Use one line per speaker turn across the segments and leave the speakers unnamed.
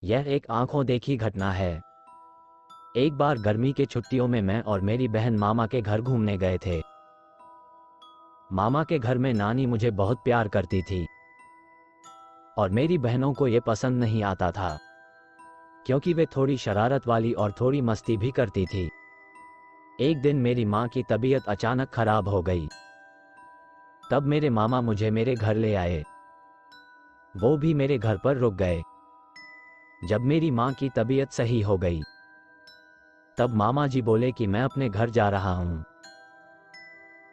यह एक आंखों देखी घटना है। एक बार गर्मी के छुट्टियों में मैं और मेरी बहन मामा के घर घूमने गए थे। मामा के घर में नानी मुझे बहुत प्यार करती थी और मेरी बहनों को ये पसंद नहीं आता था, क्योंकि वे थोड़ी शरारत वाली और थोड़ी मस्ती भी करती थी। एक दिन मेरी माँ की तबीयत अचानक खराब हो गई। तब मेरे मामा मुझे मेरे घर ले आए। वो भी मेरे घर पर रुक गए। जब मेरी माँ की तबीयत सही हो गई, तब मामा जी बोले कि मैं अपने घर जा रहा हूँ।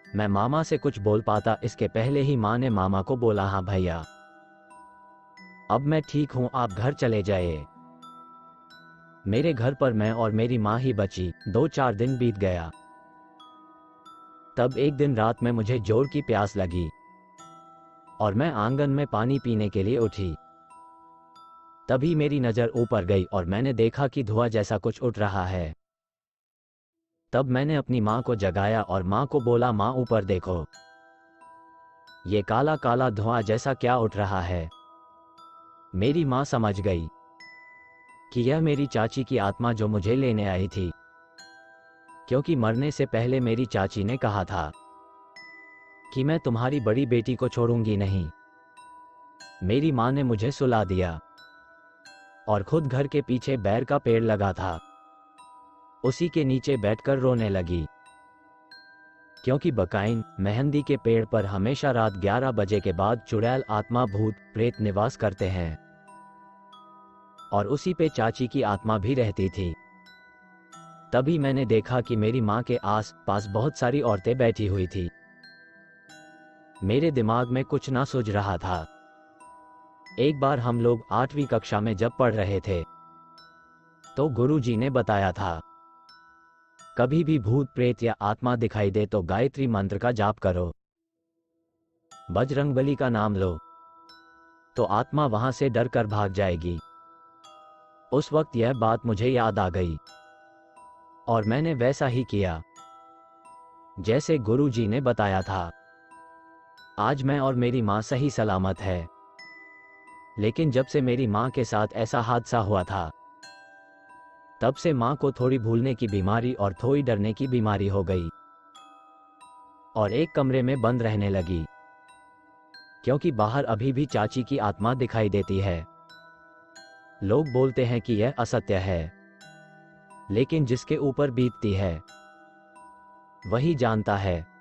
मैं मामा से कुछ बोल पाता इसके पहले ही माँ ने मामा को बोला, हाँ भैया, अब मैं ठीक हूँ, आप घर चले जाइए। मेरे घर पर मैं और मेरी माँ ही बची। 2-4 दिन बीत गया। तब एक दिन रात में मुझे जोर की प्यास लगी और मैं आंगन में पानी पीने के लिए उठी। तभी मेरी नज़र ऊपर गई और मैंने देखा कि धुआं जैसा कुछ उठ रहा है। तब मैंने अपनी माँ को जगाया और माँ को बोला, माँ ऊपर देखो, ये काला काला धुआं जैसा क्या उठ रहा है। मेरी माँ समझ गई कि यह मेरी चाची की आत्मा जो मुझे लेने आई थी, क्योंकि मरने से पहले मेरी चाची ने कहा था कि मैं तुम्हारी बड़ी बेटी को छोड़ूंगी नहीं। मेरी माँ ने मुझे सुला दिया और खुद घर के पीछे बैर का पेड़ लगा था, उसी के नीचे बैठकर रोने लगी, क्योंकि बकाइन मेहंदी के पेड़ पर हमेशा रात 11 बजे के बाद चुड़ैल आत्मा भूत प्रेत निवास करते हैं और उसी पे चाची की आत्मा भी रहती थी। तभी मैंने देखा कि मेरी माँ के आस पास बहुत सारी औरतें बैठी हुई थी। मेरे दिमाग में कुछ ना सूझ रहा था। एक बार हम लोग 8वीं कक्षा में जब पढ़ रहे थे, तो गुरुजी ने बताया था, कभी भी भूत प्रेत या आत्मा दिखाई दे तो गायत्री मंत्र का जाप करो, बजरंगबली का नाम लो, तो आत्मा वहां से डर कर भाग जाएगी। उस वक्त यह बात मुझे याद आ गई और मैंने वैसा ही किया जैसे गुरुजी ने बताया था। आज मैं और मेरी माँ सही सलामत है। लेकिन जब से मेरी माँ के साथ ऐसा हादसा हुआ था, तब से माँ को थोड़ी भूलने की बीमारी और थोड़ी डरने की बीमारी हो गई और एक कमरे में बंद रहने लगी, क्योंकि बाहर अभी भी चाची की आत्मा दिखाई देती है। लोग बोलते हैं कि यह असत्य है, लेकिन जिसके ऊपर बीतती है वही जानता है।